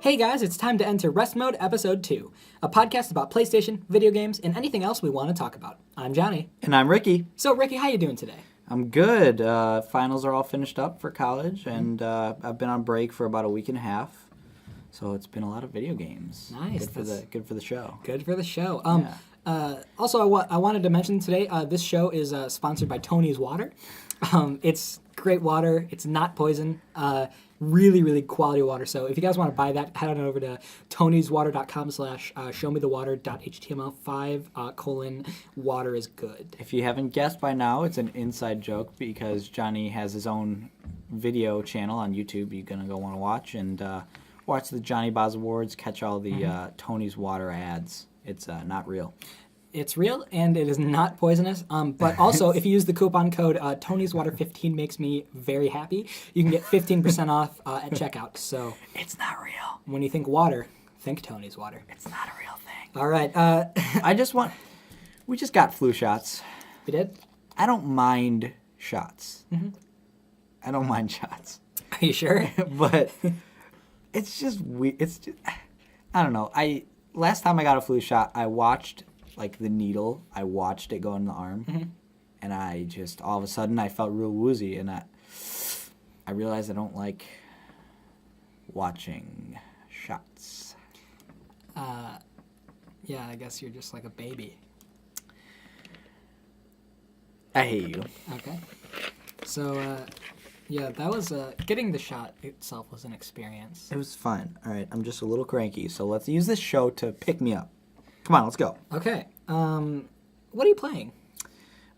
Hey guys, it's time to enter Rest Mode Episode 2, a podcast about PlayStation, video games, and anything else we want to talk about. I'm Johnny. And I'm Ricky. So Ricky, how you doing today? I'm good. Finals are all finished up for college, and I've been on break for about a week and a half. So it's been a lot of video games. Nice. Good for the show. Good for the show. Yeah. Also, I wanted to mention today, this show is sponsored by Tony's Water. It's great water. It's not poison. Really, really quality water. So if you guys want to buy that, head on over to tonyswater.com/showmethewater.html5:water is good. If you haven't guessed by now, it's an inside joke because Johnny has his own video channel on YouTube you're going to go want to watch and watch the Johnny Boz Awards, catch all the Tony's Water ads. It's not real. It's real, and it is not poisonous. But also, if you use the coupon code Tony'sWater15 makes me very happy, you can get 15% off at checkout. So It's not real. when you think water, think Tony's Water. It's not a real thing. All right. We just got flu shots. We did? I don't mind shots. I don't mind shots. Are you sure? But it's just weird. I don't know. Last time I got a flu shot, I watched the needle. I watched it go in the arm, and I just all of a sudden I felt real woozy, and I realized I don't like watching shots. Yeah, I guess you're just like a baby. I hate you. Okay. So, yeah, that was getting the shot itself was an experience. It was fun. All right, I'm just a little cranky, so let's use this show to pick me up. Come on, let's go. Okay. What are you playing?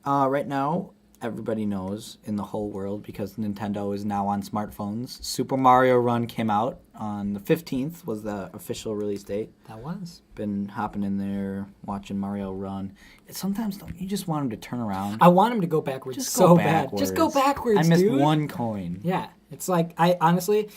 Right now, everybody knows in the whole world because Nintendo is now on smartphones. Super Mario Run came out on the 15th was the official release date. That was. Been hopping in there, watching Mario Run. Sometimes don't you just want him to turn around? I want him to go backwards Just so go bad. backwards. Just go backwards, I missed dude. one coin. Yeah, it's like, I honestly...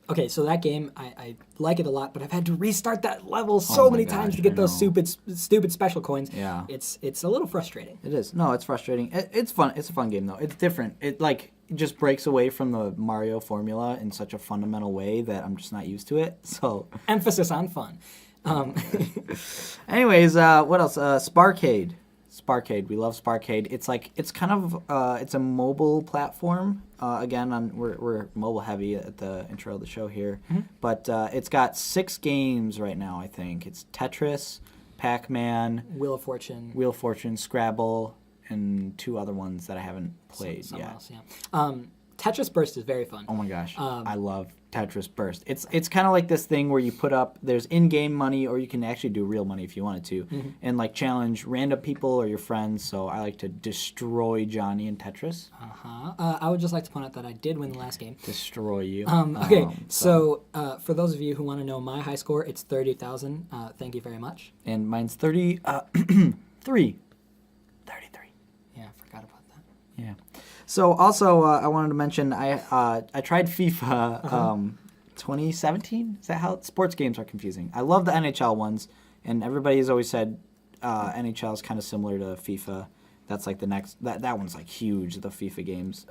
Okay, so that game, I like it a lot, but I've had to restart that level so my many times gosh, to get I those know. stupid special coins. Yeah. It's a little frustrating. It is. No, it's frustrating. It's fun. It's a fun game, though. It's different. It just breaks away from the Mario formula in such a fundamental way that I'm just not used to it. So, Emphasis on fun. anyways, what else? Sparkade. Sparkade. We love Sparkade. It's kind of it's a mobile platform. Again, we're mobile heavy at the intro of the show here, but it's got 6 games right now. I think it's Tetris, Pac-Man, Wheel of Fortune. Wheel of Fortune, Scrabble, and 2 other ones that I haven't played Something yet. else, yeah. Tetris Burst is very fun. Oh my gosh, I love Tetris Burst. It's kind of like this thing where you put up, there's in-game money, or you can actually do real money if you wanted to, and challenge random people or your friends. So I like to destroy Johnny in Tetris. I would just like to point out that I did win the last game. Destroy you. Okay, so for those of you who want to know my high score, it's 30,000. Thank you very much. And mine's 33. 33. Yeah, I forgot about that. Yeah. So also, I wanted to mention I tried FIFA 2017. Is that how sports games are confusing? I love the NHL ones, and everybody has always said NHL is kind of similar to FIFA. That's like the next. That one's like huge. The FIFA games.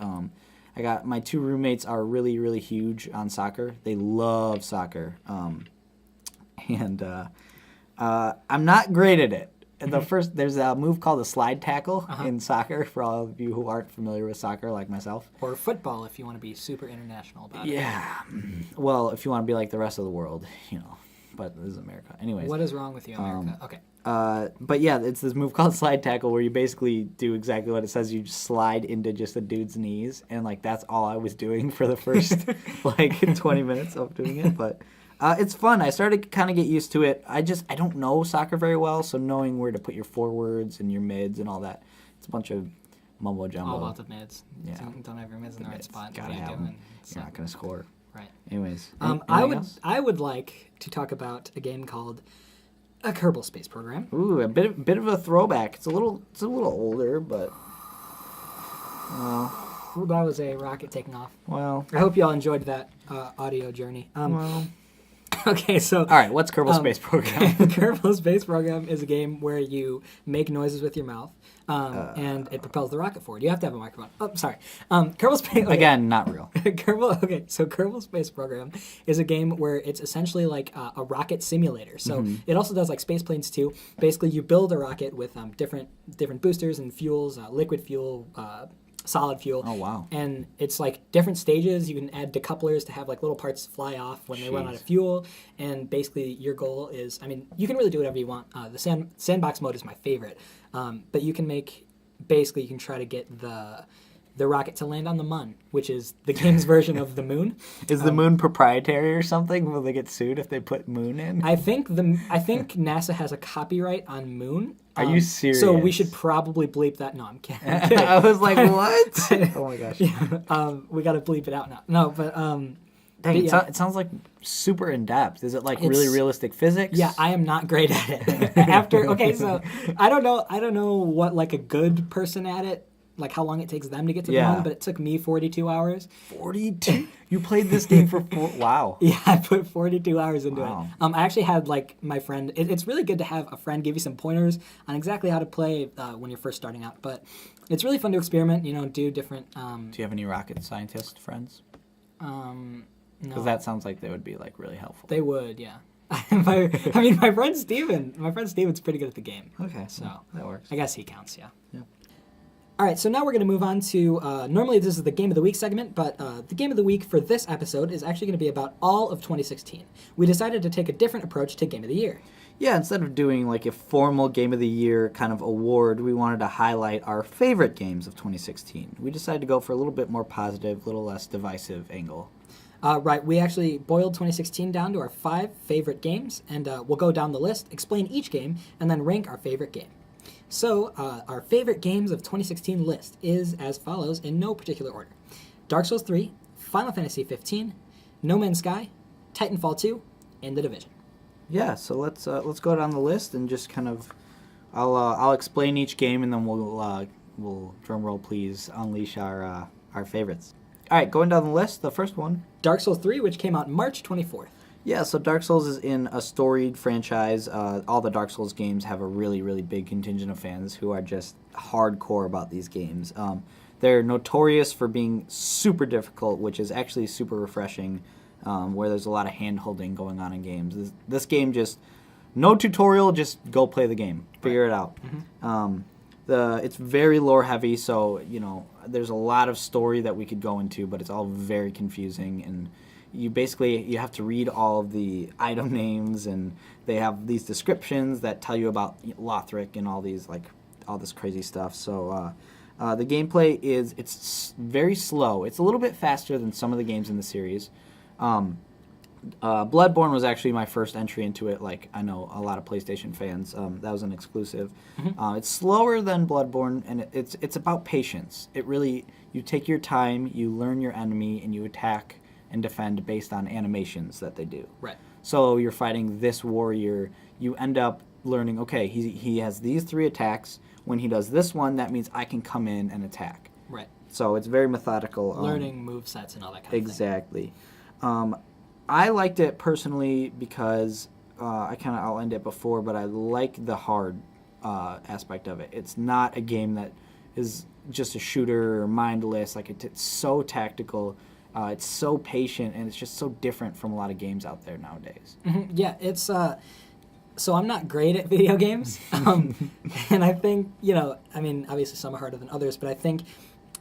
I got my 2 roommates are really really huge on soccer. They love soccer, and I'm not great at it. There's a move called a slide tackle in soccer for all of you who aren't familiar with soccer like myself. Or football if you want to be super international about it. Yeah. Well, if you want to be like the rest of the world, but this is America. Anyways. What is wrong with you, America? Okay. But yeah, it's this move called slide tackle where you basically do exactly what it says. You just slide into just a dude's knees, and that's all I was doing for the first 20 minutes of doing it. But it's fun. I started to kind of get used to it. I don't know soccer very well, so knowing where to put your forwards and your mids and all that, it's a bunch of mumbo jumbo. All about the mids. Yeah. Don't have your mids in the right spot. Gotta What are you have doing? them. You're not gonna score. Right. Anyways, I would like to talk about a game called a Kerbal Space Program. Ooh, a bit of a throwback. It's a little older, but That was a rocket taking off. well. I hope y'all enjoyed that audio journey. Well, Okay, so All right, what's Kerbal Space Program? Kerbal Space Program is a game where you make noises with your mouth, and it propels the rocket forward. You have to have a microphone. Oh, sorry. Kerbal Space. Okay. Again, not real. Kerbal. Okay, so Kerbal Space Program is a game where it's essentially like a rocket simulator. So it also does like space planes too. Basically, you build a rocket with different boosters and fuels, liquid fuel. Solid fuel. Oh, wow. And it's like different stages. You can add decouplers to have like little parts fly off when they run out of fuel. And basically, your goal is, I mean, you can really do whatever you want. The sandbox mode is my favorite. But you can basically, you can try to get the rocket to land on the Mun, which is the game's version of the moon. Is the moon proprietary or something? Will they get sued if they put moon in? I think NASA has a copyright on moon. Are you serious? So we should probably bleep that. No, I'm kidding. I'm kidding. I was like, what? Oh my gosh. Yeah, we got to bleep it out now. No, but Dang, yeah. it sounds like super in depth. Is it like really realistic physics? Yeah, I am not great at it. Okay, so I don't know what like a good person at it, like how long it takes them to get to the Mun, but it took me 42 hours. 42? You played this game for wow. Yeah, I put 42 hours into Wow. it. I actually had like my friend. It's really good to have a friend give you some pointers on exactly how to play when you're first starting out. But it's really fun to experiment. Do different. Do you have any rocket scientist friends? No, Because that sounds like they would be like really helpful. they would. Yeah. My friend Steven. My friend Steven's pretty good at the game. Okay, So that works. I guess he counts. Yeah. Yeah. All right, so now we're going to move on to, normally this is the Game of the Week segment, but the Game of the Week for this episode is actually going to be about all of 2016. We decided to take a different approach to Game of the Year. Yeah, instead of doing like a formal Game of the Year kind of award, we wanted to highlight our favorite games of 2016. We decided to go for a little bit more positive, a little less divisive angle. Right, we actually boiled 2016 down to our 5 favorite games, and we'll go down the list, explain each game, and then rank our favorite game. So, our favorite games of 2016 list is as follows in no particular order. Dark Souls 3, Final Fantasy 15, No Man's Sky, Titanfall 2, and The Division. Yeah, so let's go down the list and just kind of, I'll explain each game and then we'll drum roll please unleash our favorites. All right, going down the list, the first one. Dark Souls 3, which came out March 24th. Yeah, so Dark Souls is in a storied franchise. All the Dark Souls games have a really, really big contingent of fans who are just hardcore about these games. They're notorious for being super difficult, which is actually super refreshing, where there's a lot of hand-holding going on in games. This game just, no tutorial, just go play the game. Figure it out. It's very lore-heavy, so, there's a lot of story that we could go into, but it's all very confusing, and you have to read all of the item names, and they have these descriptions that tell you about Lothric and all this crazy stuff. So the gameplay it's very slow. It's a little bit faster than some of the games in the series. Bloodborne was actually my first entry into it. Like, I know a lot of PlayStation fans. That was an exclusive. It's slower than Bloodborne, and it's about patience. You take your time, you learn your enemy, and you attack and defend based on animations that they do. Right. So you're fighting this warrior. You end up learning, okay, he has these 3 attacks. When he does this one, that means I can come in and attack. Right. So it's very methodical. Learning movesets and all that kind of thing. Exactly. I liked it personally because I'll end it before, but I like the hard aspect of it. It's not a game that is just a shooter or mindless. Like it's so tactical. It's so patient, and it's just so different from a lot of games out there nowadays. Yeah, it's so I'm not great at video games, and I think obviously some are harder than others, but I think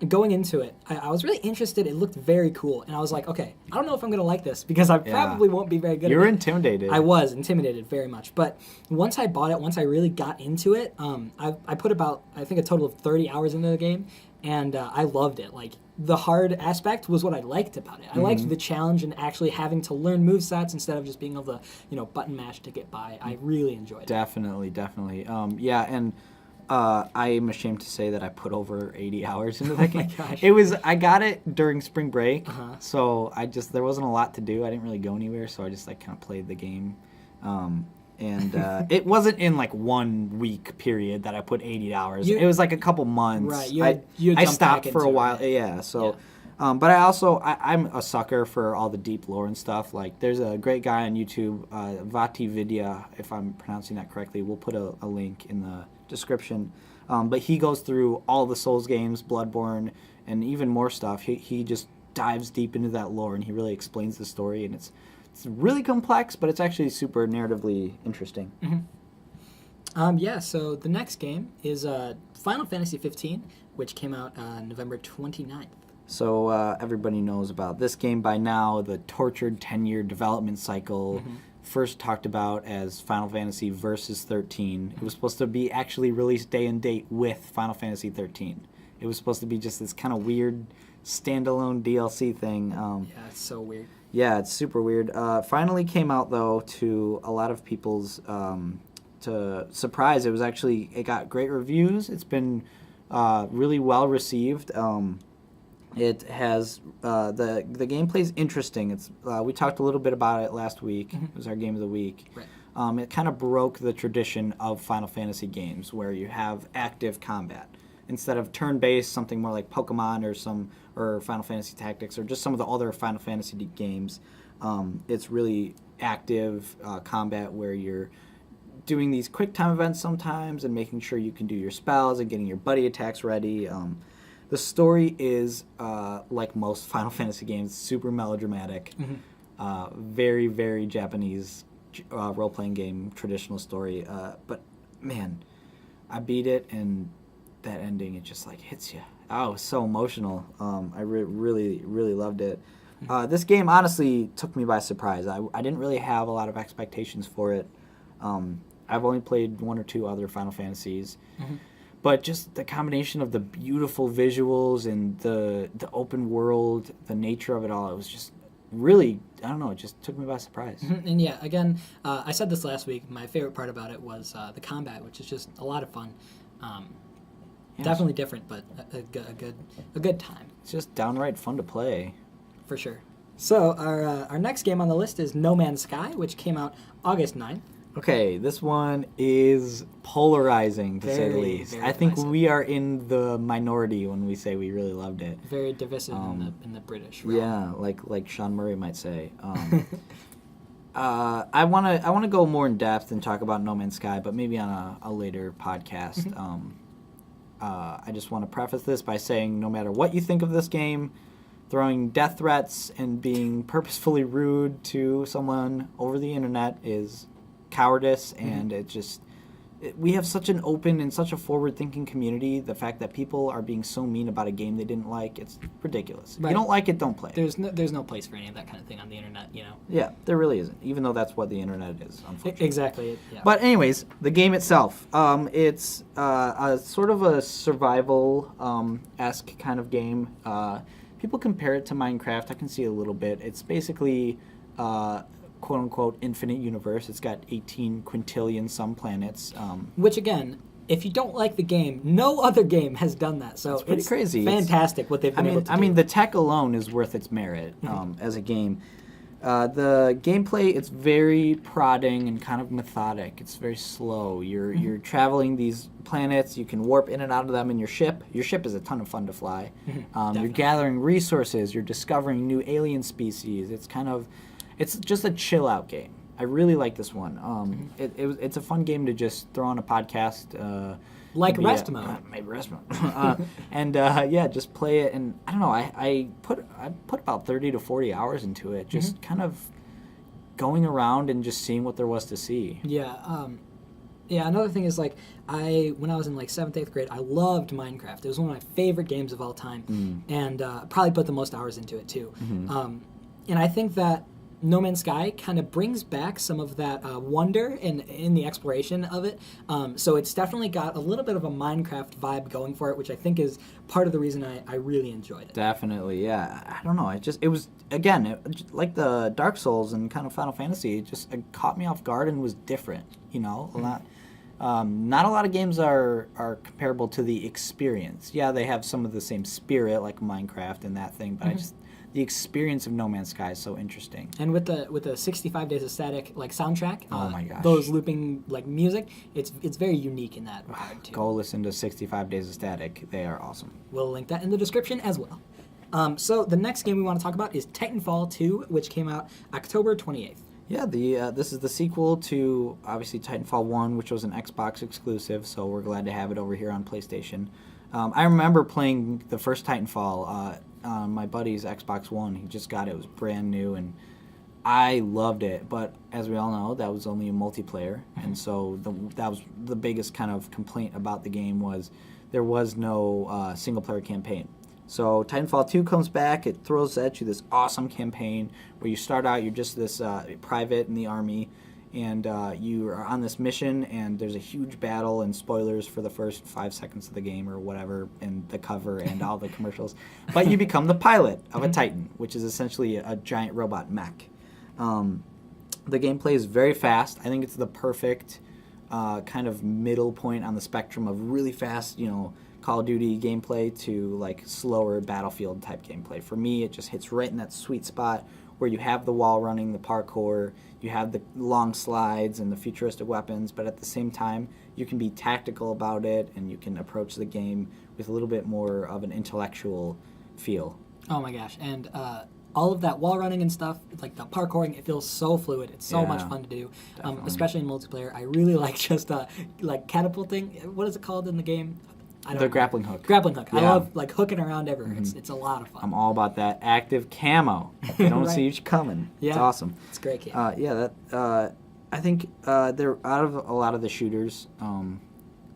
going into it, I was really interested. It looked very cool, and I was like, okay, I don't know if I'm gonna like this because I probably won't be very good. You're at it. intimidated. I was intimidated very much, but once I bought it, once I really got into it, I put about I think a total of 30 hours into the game, and I loved it. Like the hard aspect was what I liked about it. I liked the challenge and actually having to learn movesets instead of just being able to button mash to get by. I really enjoyed it. Definitely. Yeah, and I am ashamed to say that I put over 80 hours into that game. Gosh. I got it during spring break, so there wasn't a lot to do. I didn't really go anywhere, so I just kind of played the game. And it wasn't in 1 week period that I put 80 hours. It was a couple months. Right. You had I jumped stopped back for a into it, while. right? Yeah. So But I'm a sucker for all the deep lore and stuff. Like, there's a great guy on YouTube, Vati Vidya, if I'm pronouncing that correctly. We'll put a link in the description. But he goes through all the Souls games, Bloodborne, and even more stuff. He just dives deep into that lore, and he really explains the story. And it's really complex, but it's actually super narratively interesting. So the next game is Final Fantasy 15, which came out November 29th. So everybody knows about this game by now, the tortured 10-year development cycle, first talked about as Final Fantasy Versus 13. It was supposed to be actually release day and date with Final Fantasy 13. It was supposed to be just this kind of weird standalone DLC thing. Yeah, it's so weird. Yeah, it's super weird. Finally came out, though, to a lot of people's to surprise. It got great reviews. It's been really well received. It has the gameplay's interesting. We talked a little bit about it last week. It was our game of the week. Right. It kind of broke the tradition of Final Fantasy games where you have active combat instead of turn-based, something more like Pokemon or Final Fantasy Tactics or just some of the other Final Fantasy games. It's really active combat where you're doing these quick time events sometimes and making sure you can do your spells and getting your buddy attacks ready. The story is, like most Final Fantasy games, super melodramatic. Very, very Japanese role-playing game, traditional story. But, man, I beat it, and that ending, it just, hits you. Oh, it was so emotional. I really, really loved it. This game, honestly, took me by surprise. I didn't really have a lot of expectations for it. I've only played one or two other Final Fantasies. But just the combination of the beautiful visuals and the open world, the nature of it all, it was just really, I don't know, it just took me by surprise. And yeah, again, I said this last week, my favorite part about it was the combat, which is just a lot of fun. Definitely different, but a good time. It's just downright fun to play. For sure. So our next game on the list is No Man's Sky, which came out August 9th. Okay, this one is polarizing, to say the least. I think divisive. we are in the minority when we say we really loved it. Very divisive in the British realm. Yeah, like Sean Murray might say. I want to go more in depth and talk about No Man's Sky, but maybe on a later podcast. I just want to preface this by saying no matter what you think of this game, throwing death threats and being purposefully rude to someone over the internet is cowardice, and we have such an open and such a forward-thinking community. The fact that people are being so mean about a game they didn't like, it's ridiculous. If you don't like it, don't play it. There's no place for any of that kind of thing on the internet, Yeah, there really isn't, even though that's what the internet is, unfortunately. Exactly. Yeah. But anyways, the game itself, it's a sort of a survival-esque kind of game. People compare it to Minecraft. I can see a little bit. It's basically quote-unquote infinite universe. It's got 18 quintillion some planets. Which, again, if you don't like the game, no other game has done that. So it's pretty crazy. Fantastic what they've been able to do. I mean, the tech alone is worth its merit as a game. The gameplay, it's very prodding and kind of methodic. It's very slow. You're traveling these planets. You can warp in and out of them in your ship. Your ship is a ton of fun to fly. You're gathering resources. You're discovering new alien species. It's just a chill-out game. I really like this one. It's a fun game to just throw on a podcast. Like Rest Mode. Maybe Rest Mode. And just play it. And I don't know, I put about 30 to 40 hours into it, just kind of going around and just seeing what there was to see. Yeah. Another thing is, when I was in 7th, 8th grade, I loved Minecraft. It was one of my favorite games of all time. And probably put the most hours into it, too. And I think that No Man's Sky kind of brings back some of that wonder in the exploration of it. So it's definitely got a little bit of a Minecraft vibe going for it, which I think is part of the reason I really enjoyed it. Definitely, yeah. I don't know. It was, again, like the Dark Souls and kind of Final Fantasy, it caught me off guard and was different, Not a lot of games are comparable to the experience. Yeah, they have some of the same spirit, like Minecraft and that thing, but the experience of No Man's Sky is so interesting. And with the 65 Days of Static soundtrack, oh my gosh, those looping music, it's very unique in that regard too. Go listen to 65 Days of Static; they are awesome. We'll link that in the description as well. So the next game we want to talk about is Titanfall 2, which came out October 28th. Yeah, this is the sequel to obviously Titanfall 1, which was an Xbox exclusive, so we're glad to have it over here on PlayStation. I remember playing the first Titanfall on my buddy's Xbox One. He just got it. It was brand new, and I loved it. But as we all know, that was only a multiplayer, and so that was the biggest kind of complaint about the game was there was no single-player campaign. So Titanfall 2 comes back. It throws at you this awesome campaign where you start out, you're just this private in the army, and you are on this mission, and there's a huge battle, and spoilers for the first 5 seconds of the game or whatever, and the cover and all the commercials. But you become the pilot of a Titan, which is essentially a giant robot mech. The gameplay is very fast. I think it's the perfect kind of middle point on the spectrum of really fast, Call of Duty gameplay to like slower Battlefield type gameplay. For me, it just hits right in that sweet spot where you have the wall running, the parkour, you have the long slides and the futuristic weapons, but at the same time, you can be tactical about it and you can approach the game with a little bit more of an intellectual feel. Oh my gosh, and all of that wall running and stuff, like the parkouring, it feels so fluid. It's so much fun to do, especially in multiplayer. I really like just like catapulting. What is it called in the game? The grappling hook. Grappling hook. Yeah. I love like hooking around everywhere. It's a lot of fun. I'm all about that active camo. You don't Right. see you coming. Yeah. It's awesome. It's a great game. I think they're out of a lot of the shooters.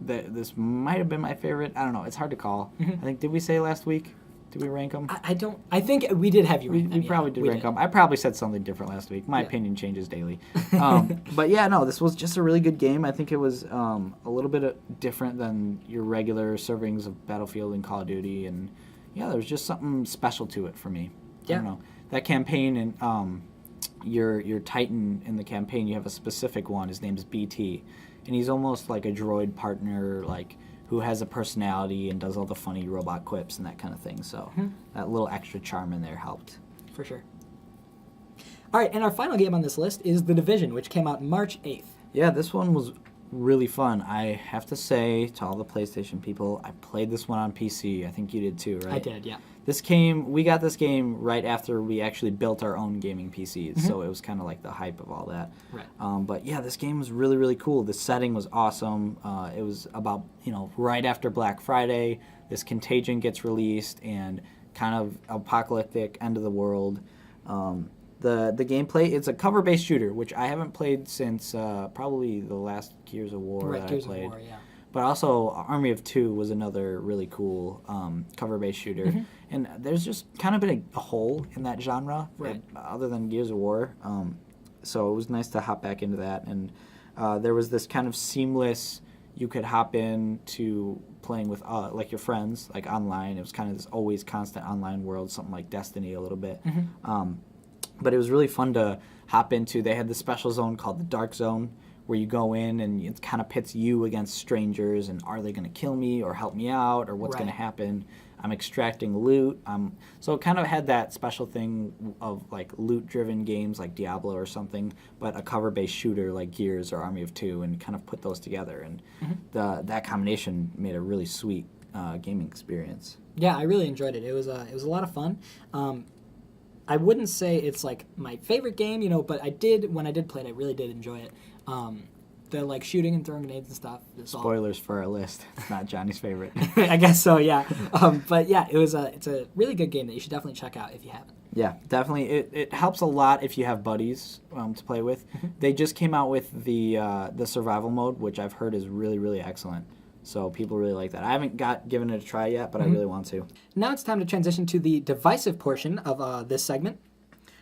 This might have been my favorite. I don't know. It's hard to call. I think, did we say last week? Did we rank them? I don't. I think we did have you rank them. We probably did rank them. I probably said something different last week. My opinion changes daily. But yeah, no, this was just a really good game. I think it was a little bit different than your regular servings of Battlefield and Call of Duty, and yeah, there was just something special to it for me. Yeah. I don't know. That campaign and your Titan in the campaign, you have a specific one. His name's BT, and he's almost like a droid partner, like who has a personality and does all the funny robot quips and that kind of thing. So that little extra charm in there helped. For sure. All right, and our final game on this list is The Division, which came out March 8th. Yeah, this one was really fun. I have to say to all the PlayStation people, I played this one on PC. I think you did too, right? I did, yeah. We got this game right after we actually built our own gaming PCs, so it was kind of like the hype of all that. Right. But yeah, this game was really, really cool. The setting was awesome. It was about, right after Black Friday, this Contagion gets released and kind of apocalyptic end of the world. The gameplay, it's a cover-based shooter, which I haven't played since probably the last Gears of War that I played. Of War, yeah. But also, Army of Two was another really cool cover-based shooter. And there's just kind of been a hole in that genre, Right. other than Gears of War. So it was nice to hop back into that. And there was this kind of seamless, you could hop in to playing with like your friends, like online. It was kind of this always constant online world, something like Destiny a little bit. But it was really fun to hop into. They had this special zone called the Dark Zone, where you go in and it kind of pits you against strangers, and are they going to kill me or help me out, or what's going to happen? I'm extracting loot. So it kind of had that special thing of like loot-driven games like Diablo or something, but a cover-based shooter like Gears or Army of Two, and kind of put those together. And that combination made a really sweet gaming experience. Yeah, I really enjoyed it. It was a lot of fun. I wouldn't say it's like my favorite game, but when I did play it, I really did enjoy it. The like shooting and throwing grenades and stuff. Spoilers for our list. It's not Johnny's favorite. I guess so, yeah. But yeah, it's a really good game that you should definitely check out if you haven't. Yeah, definitely. It helps a lot if you have buddies to play with. They just came out with the survival mode, which I've heard is really, really excellent. So people really like that. I haven't given it a try yet, but I really want to. Now it's time to transition to the divisive portion of this segment.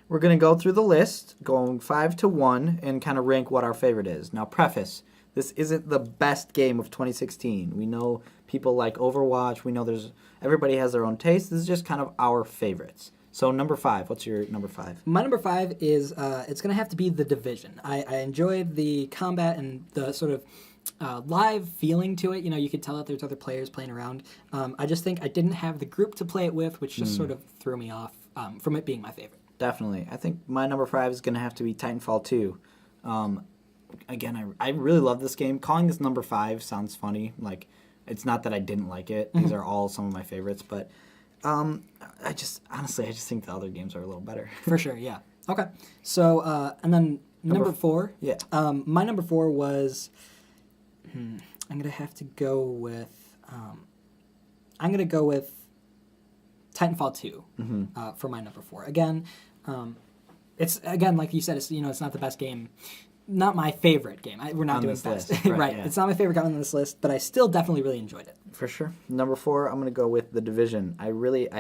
We're going to go through the list, going 5 to 1, and kind of rank what our favorite is. Now, preface, this isn't the best game of 2016. We know people like Overwatch. We know everybody has their own taste. This is just kind of our favorites. So number 5, what's your number 5? My number 5 is, it's going to have to be The Division. I enjoyed the combat and the sort of live feeling to it. You could tell that there's other players playing around. I just think I didn't have the group to play it with, which just sort of threw me off from it being my favorite. Definitely. I think my number 5 is going to have to be Titanfall 2. Again, I really love this game. Calling this number 5 sounds funny. Like, it's not that I didn't like it. These are all some of my favorites. But I just think the other games are a little better. For sure, yeah. Okay. So, and then number 4. Yeah. My number 4 was, I'm going to have to go with, Titanfall 2 for my number 4. Again, it's, like you said, it's, it's not the best game. Not my favorite game. We're not On doing this best. list, Right. right, yeah. It's not my favorite game on this list, but I still definitely really enjoyed it. For sure. Number 4, I'm going to go with The Division. I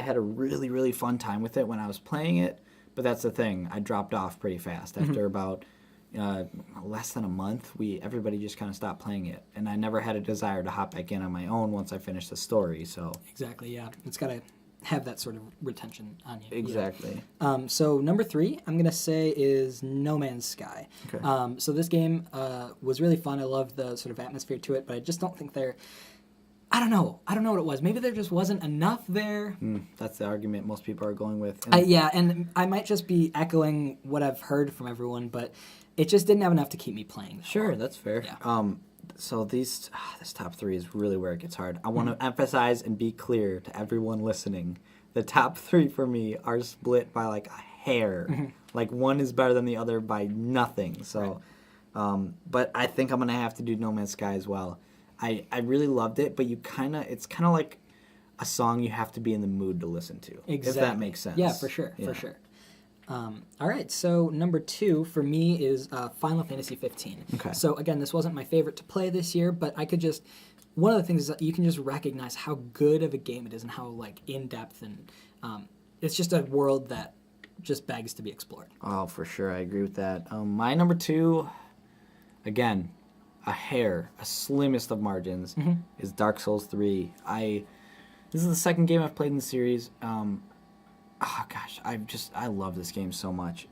had a really, really fun time with it when I was playing it, but that's the thing. I dropped off pretty fast. After about less than a month, everybody just kind of stopped playing it, and I never had a desire to hop back in on my own once I finished the story, so... Exactly, yeah. It's got to have that sort of retention on you. Exactly. Yeah. So number 3, I'm going to say is No Man's Sky. Okay. So this game was really fun. I love the sort of atmosphere to it, but I just don't think I don't know what it was. Maybe there just wasn't enough there. That's the argument most people are going with. Yeah, and I might just be echoing what I've heard from everyone, but it just didn't have enough to keep me playing. Sure, that's fair. Yeah. So this top 3 is really where it gets hard. I want to emphasize and be clear to everyone listening. The top 3 for me are split by like a hair. Like one is better than the other by nothing. So, but I think I'm gonna have to do No Man's Sky as well. I really loved it, but it's kind of like a song you have to be in the mood to listen to. Exactly. If that makes sense. Yeah, for sure. All right, so number 2 for me is Final Fantasy 15. Okay. So again, this wasn't my favorite to play this year, but I could just... One of the things is that you can just recognize how good of a game it is and how like in-depth and it's just a world that just begs to be explored. Oh, for sure. I agree with that. My number 2, again, a slimmest of margins, is Dark Souls 3. This is the second game I've played in the series. I love this game so much.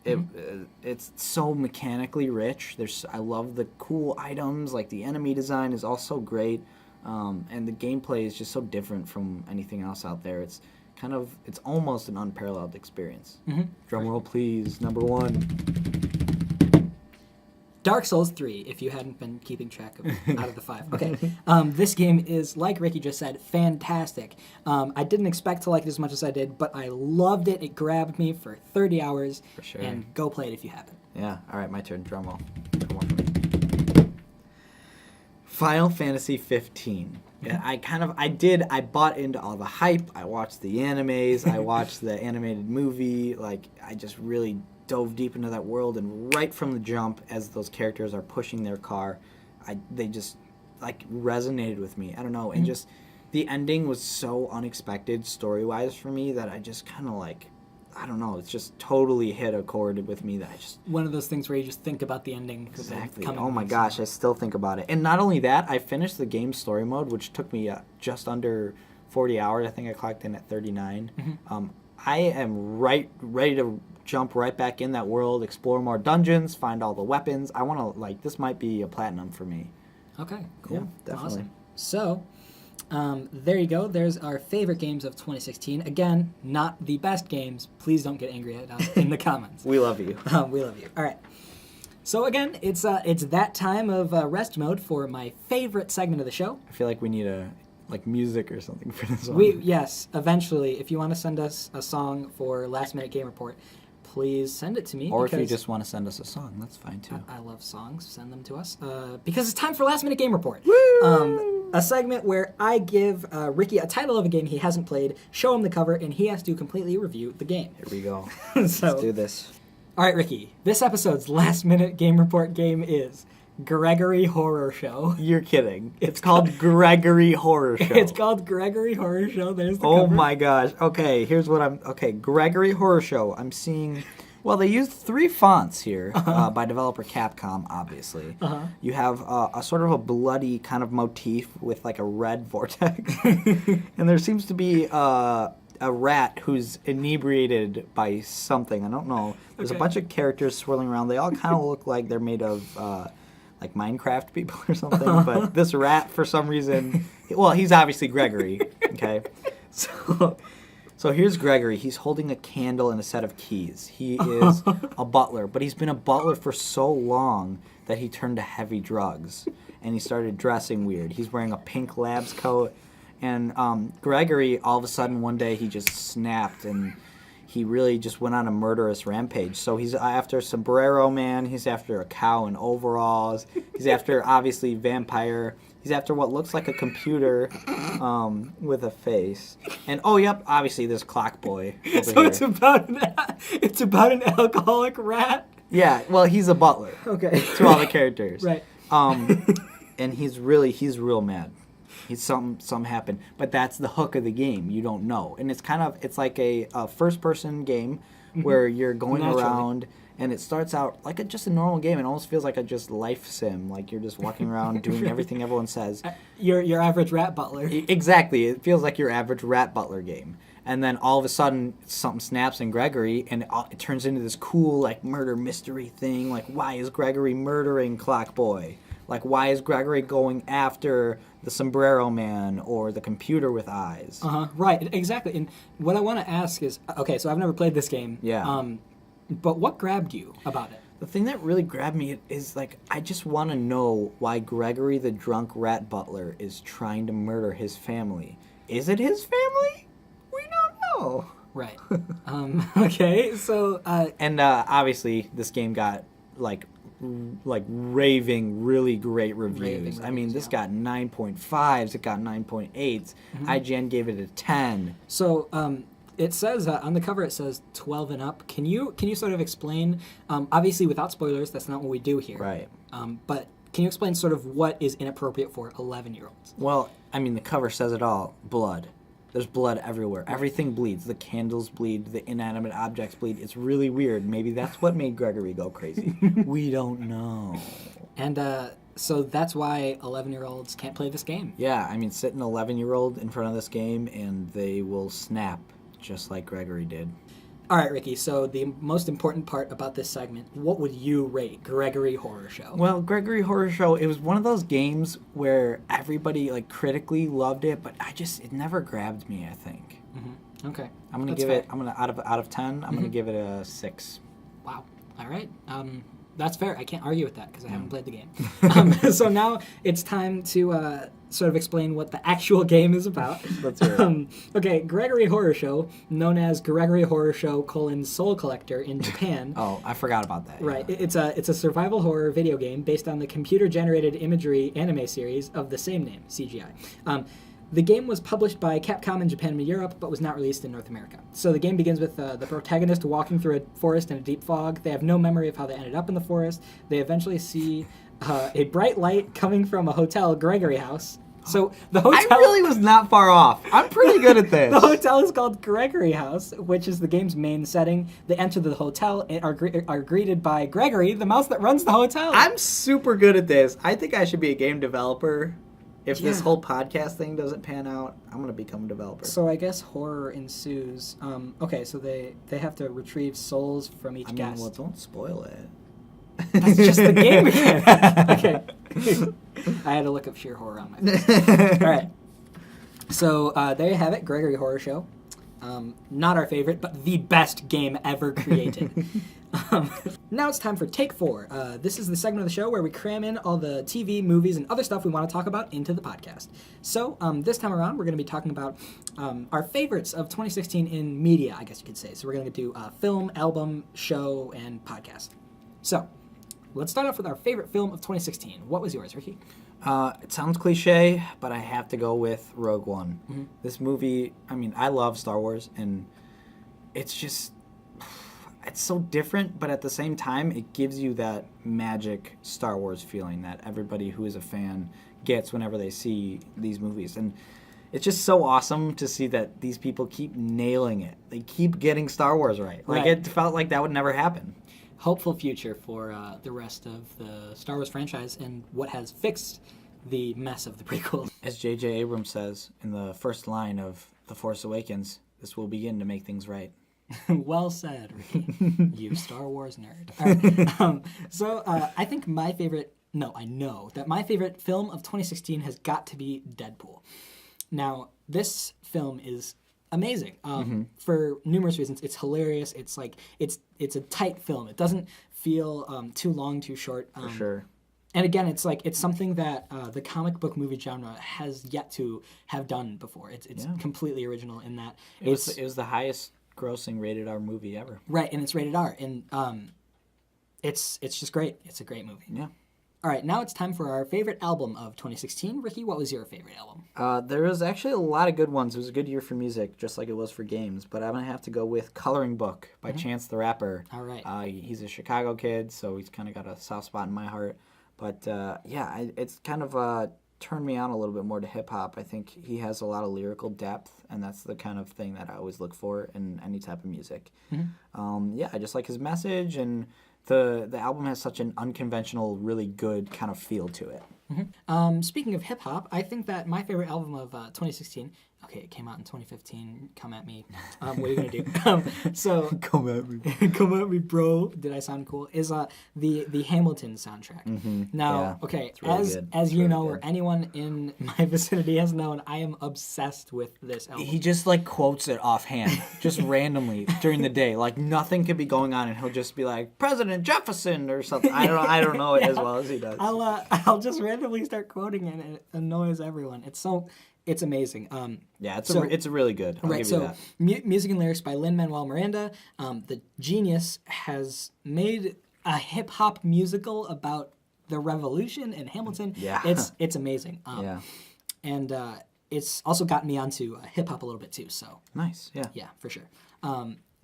It's so mechanically rich. I love the cool items. Like the enemy design is also great, and the gameplay is just so different from anything else out there. It's almost an unparalleled experience. Drum roll, please. Number 1. Dark Souls 3, if you hadn't been keeping track of out of the 5. Okay. This game is, like Ricky just said, fantastic. I didn't expect to like it as much as I did, but I loved it. It grabbed me for 30 hours. For sure. And go play it if you haven't. Yeah. All right, my turn. Drum roll. Come on for me. Final Fantasy 15. Yeah, I bought into all the hype. I watched the animes. I watched the animated movie. Like, I just really dove deep into that world, and right from the jump, as those characters are pushing their car, they just like resonated with me. I don't know, and just the ending was so unexpected story-wise for me that I just kind of like, I don't know, it's just totally hit a chord with me that I just... One of those things where you just think about the ending. Exactly. Oh my gosh, I still think about it. And not only that, I finished the game story mode, which took me just under 40 hours. I think I clocked in at 39. I am ready to jump right back in that world, explore more dungeons, find all the weapons. I want to, this might be a platinum for me. Okay, cool. Yeah, definitely. Awesome. So, there you go. There's our favorite games of 2016. Again, not the best games. Please don't get angry at us in the comments. We love you. We love you. All right. So again, it's that time of rest mode for my favorite segment of the show. I feel like we need music or something for this one. Yes, eventually. If you want to send us a song for Last Minute Game Report, please send it to me. Or if you just want to send us a song, that's fine too. I love songs. Send them to us. Because it's time for Last Minute Game Report. Woo! A segment where I give Ricky a title of a game he hasn't played, show him the cover, and he has to completely review the game. Here we go. So, let's do this. All right, Ricky. This episode's Last Minute Game Report game is Gregory Horror Show. You're kidding. It's called Gregory Horror Show. It's called Gregory Horror Show. There's the Oh cover. my gosh. Okay, here's what Gregory Horror Show. I'm seeing... Well, they used 3 fonts here by developer Capcom, obviously. You have a sort of a bloody kind of motif with like a red vortex. And there seems to be a rat who's inebriated by something. I don't know. There's a bunch of characters swirling around. They all kind of look like they're made of... like Minecraft people or something, but this rat, for some reason, well, he's obviously Gregory, okay? So here's Gregory. He's holding a candle and a set of keys. He is a butler, but he's been a butler for so long that he turned to heavy drugs, and he started dressing weird. He's wearing a pink lab's coat, And Gregory, all of a sudden, one day, he just snapped, and he really just went on a murderous rampage. So he's after Sombrero Man, he's after a cow in overalls, he's after, obviously, vampire. He's after what looks like a computer with a face. And, oh, yep, obviously, there's Clock Boy over So here. it's about an alcoholic rat. Yeah, well, he's a butler Okay. to all the characters. Right. And he's real mad. Something happened, but that's the hook of the game. You don't know, and it's like a first-person game where you're going Naturally. around, and it starts out like just a normal game. It almost feels like a just life sim, like you're just walking around doing everything everyone says. Your average rat butler. Exactly, it feels like your average rat butler game. And then all of a sudden, something snaps in Gregory, and it turns into this cool like murder mystery thing. Like, why is Gregory murdering Clock Boy? Like, why is Gregory going after the Sombrero Man or the computer with eyes? Right, exactly. And what I want to ask is, okay, so I've never played this game. Yeah. But what grabbed you about it? The thing that really grabbed me is, like, I just want to know why Gregory the drunk rat butler is trying to murder his family. Is it his family? We don't know. Right. Okay, so And obviously, this game got, like raving, really great reviews. I mean, this got 9.5s, it got 9.8s. IGN gave it a 10. So it says on the cover, it says 12 and up. Can you sort of explain? Obviously, without spoilers, that's not what we do here. Right. But can you explain sort of what is inappropriate for 11-year-olds? Well, I mean, the cover says it all. Blood. There's blood everywhere. Everything bleeds. The candles bleed. The inanimate objects bleed. It's really weird. Maybe that's what made Gregory go crazy. We don't know. And so that's why 11-year-olds can't play this game. Yeah, I mean, sit an 11-year-old in front of this game and they will snap just like Gregory did. All right, Ricky, so the most important part about this segment, what would you rate Gregory Horror Show? Well, Gregory Horror Show, it was one of those games where everybody, like, critically loved it, but it never grabbed me, I think. Okay. I'm going to That's give fair. it, out of 10, I'm going to give it a 6. Wow. All right. That's fair. I can't argue with that because I haven't played the game. So now it's time to sort of explain what the actual game is about. Let's hear it. Okay, Gregory Horror Show, known as Gregory Horror Show: Soul Collector in Japan. Oh, I forgot about that. Right. Yeah. It's a survival horror video game based on the computer-generated imagery anime series of the same name, CGI. The game was published by Capcom in Japan and Europe, but was not released in North America. So the game begins with the protagonist walking through a forest in a deep fog. They have no memory of how they ended up in the forest. They eventually see a bright light coming from a hotel, Gregory House. So the hotel... I really was not far off. I'm pretty good at this. The hotel is called Gregory House, which is the game's main setting. They enter the hotel and are greeted by Gregory, the mouse that runs the hotel. I'm super good at this. I think I should be a game developer. If this Yeah. whole podcast thing doesn't pan out, I'm going to become a developer. So I guess horror ensues. Okay, so they have to retrieve souls from each guest. well, don't spoil it. That's just the game again. Okay. I had to look up sheer horror on my face. All right. So there you have it, Gregory Horror Show. Not our favorite, but the best game ever created. Now it's time for Take 4. This is the segment of the show where we cram in all the TV, movies, and other stuff we want to talk about into the podcast. So this time around, we're going to be talking about our favorites of 2016 in media, I guess you could say. So we're going to do film, album, show, and podcast. So let's start off with our favorite film of 2016. What was yours, Ricky? It sounds cliche, but I have to go with Rogue One. Mm-hmm. This movie, I mean, I love Star Wars, and it's just... It's so different, but at the same time, it gives you that magic Star Wars feeling that everybody who is a fan gets whenever they see these movies. And it's just so awesome to see that these people keep nailing it. They keep getting Star Wars right. Like, Right. it felt like that would never happen. Hopeful future for the rest of the Star Wars franchise and what has fixed the mess of the prequels. As J.J. Abrams says in the first line of The Force Awakens, this will begin to make things right. Well said, Ricky. You Star Wars nerd. All right. So I think I know that my favorite film of 2016 has got to be Deadpool. Now, this film is amazing for numerous reasons. It's hilarious. It's like it's a tight film. It doesn't feel too long, too short. For sure. And again, it's something that the comic book movie genre has yet to have done before. It's completely original in that It was the highest grossing rated R movie ever. Right, and it's rated R, and it's just great. It's a great movie. Yeah. All right, now it's time for our favorite album of 2016. Ricky, what was your favorite album? There was actually a lot of good ones. It was a good year for music, just like it was for games. But I'm going to have to go with Coloring Book by Chance the Rapper. All right. He's a Chicago kid, so he's kind of got a soft spot in my heart. But it's kind of turned me on a little bit more to hip-hop. I think he has a lot of lyrical depth, and that's the kind of thing that I always look for in any type of music. I just like his message, and the album has such an unconventional, really good kind of feel to it. Speaking of hip hop, I think that my favorite album of 2016. Okay, it came out in 2015. Come at me. What are you gonna do? Come at me. Come at me, bro. Did I sound cool? Is the Hamilton soundtrack. Now, okay, really as you know, or anyone in my vicinity has known, I am obsessed with this album. He just like quotes it offhand, just randomly during the day. Like nothing could be going on, and he'll just be like President Jefferson or something. I don't know it as well as he does. I'll just randomly start quoting it, and it annoys everyone. It's amazing. It's really good. I'll give you that. Music and lyrics by Lin-Manuel Miranda. The genius has made a hip hop musical about the Revolution and Hamilton. Yeah. It's amazing. And it's also gotten me onto hip hop a little bit too. So nice. Yeah. Yeah, for sure.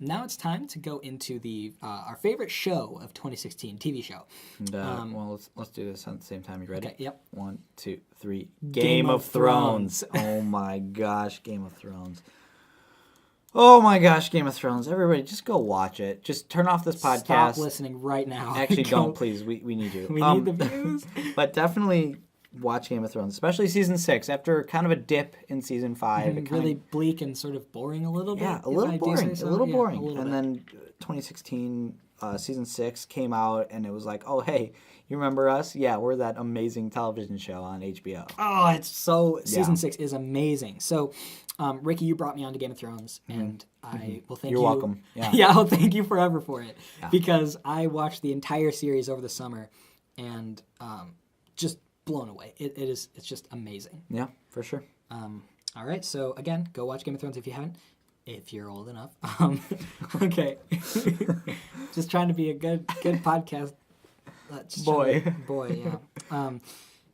Now it's time to go into our favorite show of 2016, TV show. And, let's do this at the same time. You ready? Okay, yep. 1, 2, 3. Game of Thrones. Oh my gosh, Game of Thrones. Oh my gosh, Game of Thrones. Everybody, just go watch it. Just turn off this podcast. Stop listening right now. Actually, don't, please. We need you. We need the views. But definitely watch Game of Thrones, especially season 6. After kind of a dip in season 5, it really bleak and sort of boring a little bit. Yeah, a little boring. And then 2016 season 6 came out, and it was like, oh hey, you remember us? Yeah, we're that amazing television show on HBO. Oh, it's so season 6 is amazing. So, Ricky, you brought me on to Game of Thrones, and I will thank you. You're welcome. Yeah. Yeah, I'll thank you forever for it because I watched the entire series over the summer, and just blown away. It's just amazing. Yeah, for sure. All right, so again, go watch Game of Thrones if you haven't, if you're old enough. Okay, just trying to be a good podcast. Boy, yeah.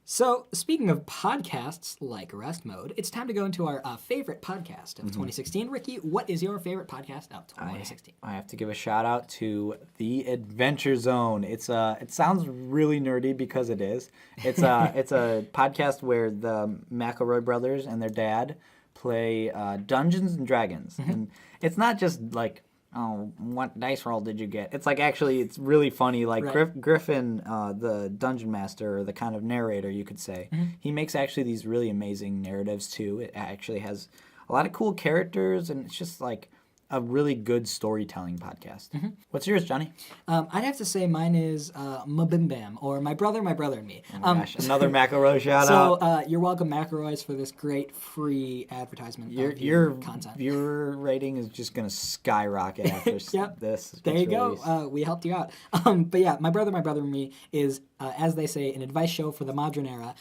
So, speaking of podcasts like Rest Mode, it's time to go into our favorite podcast of 2016. Ricky, what is your favorite podcast of 2016? I have to give a shout out to The Adventure Zone. It sounds really nerdy because it is. It's a podcast where the McElroy brothers and their dad play Dungeons and Dragons, and it's not just like, oh, what dice roll did you get? It's like actually, it's really funny. Like Griffin, the dungeon master, or the kind of narrator, you could say, he makes actually these really amazing narratives too. It actually has a lot of cool characters, and it's just like a really good storytelling podcast. What's yours, Johnny? I'd have to say mine is Mabim Bam, or My Brother and Me. Oh my gosh, another McElroy shout out. So you're welcome, McElroys, for this great free advertisement of your content. Your rating is just going to skyrocket after this. There you go. We helped you out. But yeah, My Brother and Me is, as they say, an advice show for the modern era.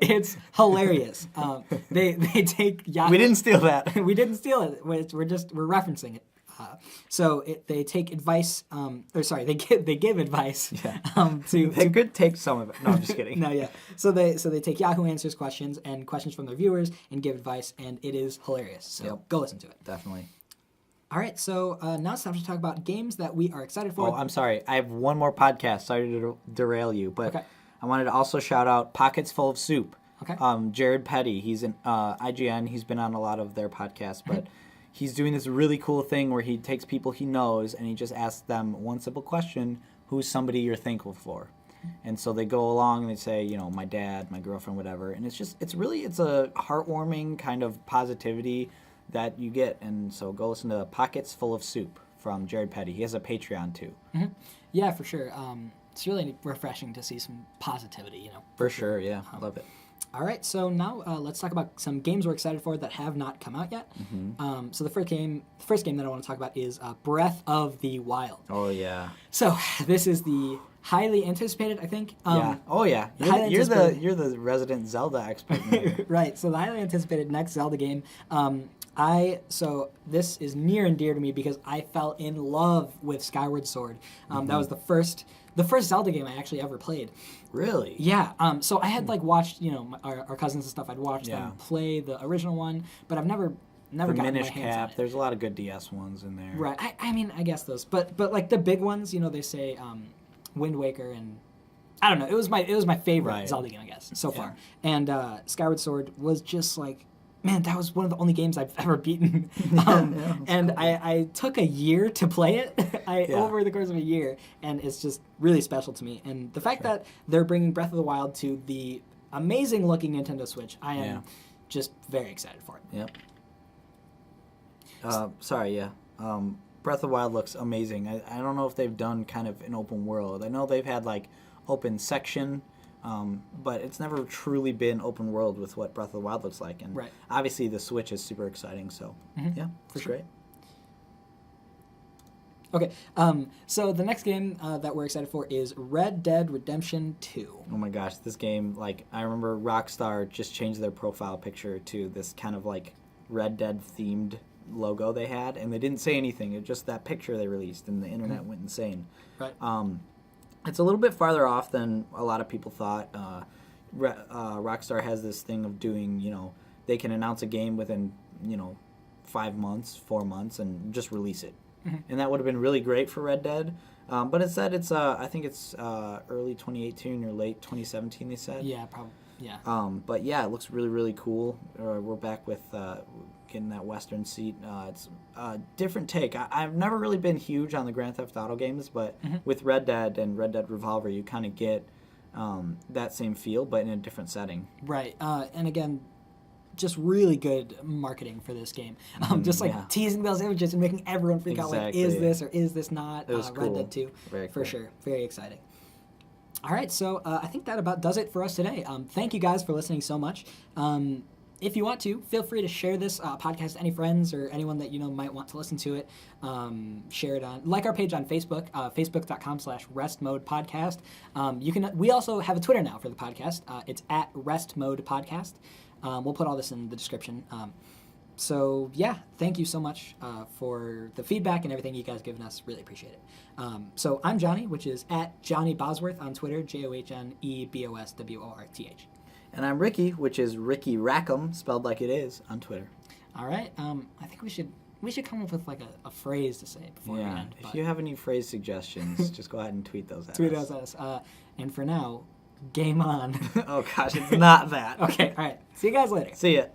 It's hilarious. They take Yahoo. We didn't steal that. We didn't steal it. We're referencing it. They take advice. They give advice. Yeah. They could take some of it. No, I'm just kidding. No, yeah. So they take Yahoo Answers questions and questions from their viewers and give advice, and it is hilarious. So go listen to it. Definitely. All right, so now it's time to talk about games that we are excited for. Oh, I'm sorry. I have one more podcast. Sorry to derail you, but I wanted to also shout out Pockets Full of Soup. Okay. Jared Petty. He's in IGN. He's been on a lot of their podcasts, but he's doing this really cool thing where he takes people he knows and he just asks them one simple question: who's somebody you're thankful for? And so they go along and they say, you know, my dad, my girlfriend, whatever. And it's a heartwarming kind of positivity that you get. And so go listen to Pockets Full of Soup from Jared Petty. He has a Patreon too. Yeah, for sure. It's really refreshing to see some positivity, you know. For sure, yeah. I love it. All right, so now let's talk about some games we're excited for that have not come out yet. So the first game that I want to talk about is Breath of the Wild. Oh, yeah. So this is the highly anticipated, I think. Yeah. Oh yeah. highly You're the anticipated- you're the resident Zelda expert. Man. Right, so the highly anticipated next Zelda game. So this is near and dear to me because I fell in love with Skyward Sword. That was the first Zelda game I actually ever played. Really? Yeah. So I had like watched, our cousins and stuff. I'd watched Yeah. them play the original one, but I've never For gotten my Minish hands on Cap, it. there's a lot of good DS ones in there. Right. I mean, I guess those, but like the big ones, they say Wind Waker and I don't know. It was my favorite Right. Zelda game, I guess, so Yeah. far. And Skyward Sword was just like, man, that was one of the only games I've ever beaten. And I took a year to play it. Over the course of a year, and it's just really special to me. And the fact that they're bringing Breath of the Wild to the amazing looking Nintendo Switch, I am just very excited for it. Yep. Sorry, yeah. Breath of the Wild looks amazing. I don't know if they've done kind of an open world. I know they've had like open section, but it's never truly been open world with what Breath of the Wild looks like. And Right. obviously the Switch is super exciting. So yeah, for sure. great. Okay, so the next game that we're excited for is Red Dead Redemption 2. Oh my gosh, this game, like, I remember Rockstar just changed their profile picture to this kind of like Red Dead themed logo they had, and they didn't say anything. It was just that picture they released, and the internet went insane. Right. It's a little bit farther off than a lot of people thought. Rockstar has this thing of doing, they can announce a game within, 5 months, 4 months, and just release it. And that would have been really great for Red Dead. But it said it's, I think it's early 2018 or late 2017, they said. Yeah, probably. Yeah. But yeah, it looks really, really cool. We're back with getting that Western seat. It's a different take. I've never really been huge on the Grand Theft Auto games, but with Red Dead and Red Dead Revolver, you kind of get that same feel, but in a different setting. Right. And again, just really good marketing for this game. Just like teasing those images and making everyone freak out, like, is this or is this not It was Red cool. Dead 2? Very For cool. sure. Very exciting. All right, so I think that about does it for us today. Thank you guys for listening so much. If you want to, feel free to share this podcast to any friends or anyone that might want to listen to it. Share it like our page on Facebook, facebook.com/restmodepodcast. We also have a Twitter now for the podcast. It's at restmodepodcast. We'll put all this in the description. So yeah, thank you so much for the feedback and everything you guys given us. Really appreciate it. So I'm Johnny, which is at Johnny Bosworth on Twitter, JohnnyBosworth. And I'm Ricky, which is Ricky Rackham, spelled like it is, on Twitter. All right. I think we should come up with like a phrase to say before we end. If you have any phrase suggestions, just go ahead and tweet those at tweet us. us at us. And for now, game on. Oh gosh, it's not that. Okay. All right. See you guys later. See ya.